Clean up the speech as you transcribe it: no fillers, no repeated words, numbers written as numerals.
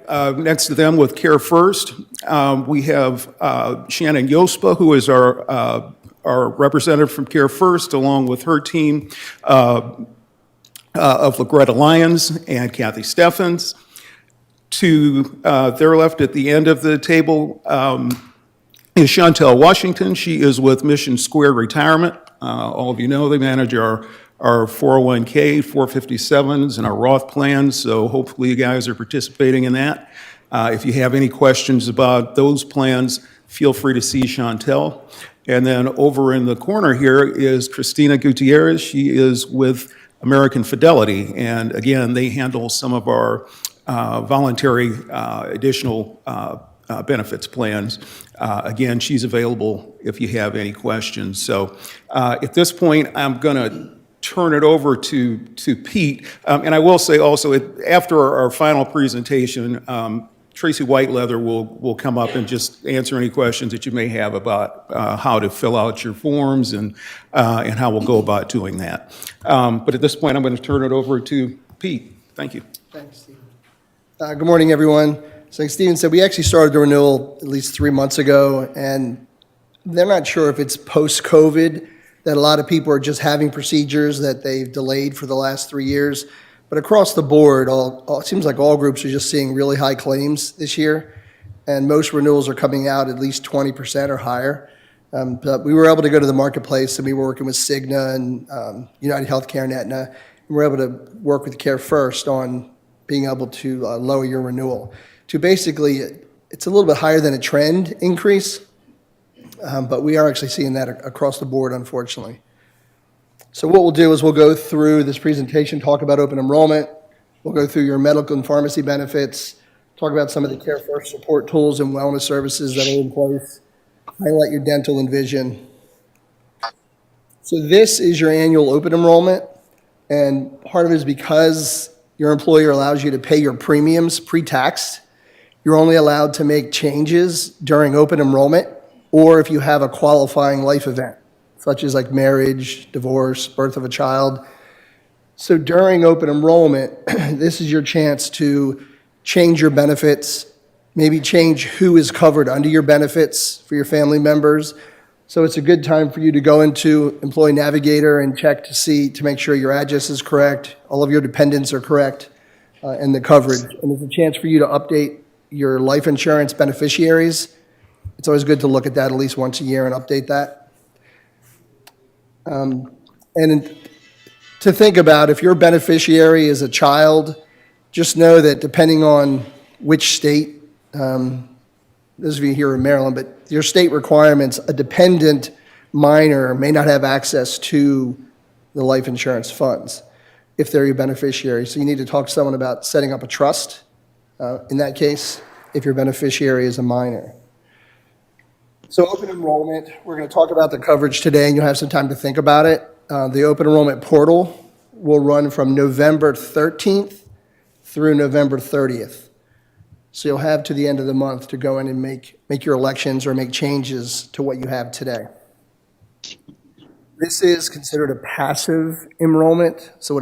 Next to them with Care First, we have Shannon Yospa, who is our representative from Care First, along with her team of Loretta Lyons and Kathy Steffens. To their left at the end of the table is Chantel Washington. She is with Mission Square Retirement. All of you know they manage our 401k, 457s, and our Roth plans, so hopefully you guys are participating in that. If you have any questions about those plans, feel free to see Chantel. And then over in the corner here is Christina Gutierrez. She is with American Fidelity, and again, they handle some of our voluntary additional benefits plans. Again, she's available if you have any questions. So at this point, I'm going to turn it over to Pete. And I will say also, after our final presentation, Tracy Whiteleather will come up and just answer any questions that you may have about how to fill out your forms and how we'll go about doing that. But at this point, I'm going to turn it over to Pete. Thank you. Thanks, Stephen. Good morning, everyone. So like Stephen said, we actually started the renewal at least 3 months ago, and they're not sure if it's post-COVID that a lot of people are just having procedures that they've delayed for the last 3 years. But across the board, it seems like all groups are just seeing really high claims this year, and most renewals are coming out at least 20% or higher. But we were able to go to the marketplace, and we were working with Cigna and United Healthcare and Aetna, and we were able to work with Care First on being able to lower your renewal to basically, it's a little bit higher than a trend increase, but we are actually seeing that across the board, unfortunately. So what we'll do is we'll go through this presentation, talk about open enrollment. We'll go through your medical and pharmacy benefits, talk about some of the Care First support tools and wellness services that are in place, highlight your dental and vision. So this is your annual open enrollment, and part of it is because your employer allows you to pay your premiums pre-tax. You're only allowed to make changes during open enrollment or if you have a qualifying life event, such as like marriage, divorce, birth of a child. So during open enrollment, this is your chance to change your benefits, maybe change who is covered under your benefits for your family members. So it's a good time for you to go into Employee Navigator and check to make sure your address is correct, all of your dependents are correct, and the coverage. And it's a chance for you to update your life insurance beneficiaries. It's always good to look at that at least once a year and update that. And to think about, if your beneficiary is a child, just know that depending on which state, those of you here in Maryland, but your state requirements, a dependent minor may not have access to the life insurance funds if they're your beneficiary. So you need to talk to someone about setting up a trust in that case if your beneficiary is a minor. So open enrollment, we're going to talk about the coverage today, and you'll have some time to think about it. The open enrollment portal will run from November 13th through November 30th. So you'll have to the end of the month to go in and make your elections or make changes to what you have today. This is considered a passive enrollment. So what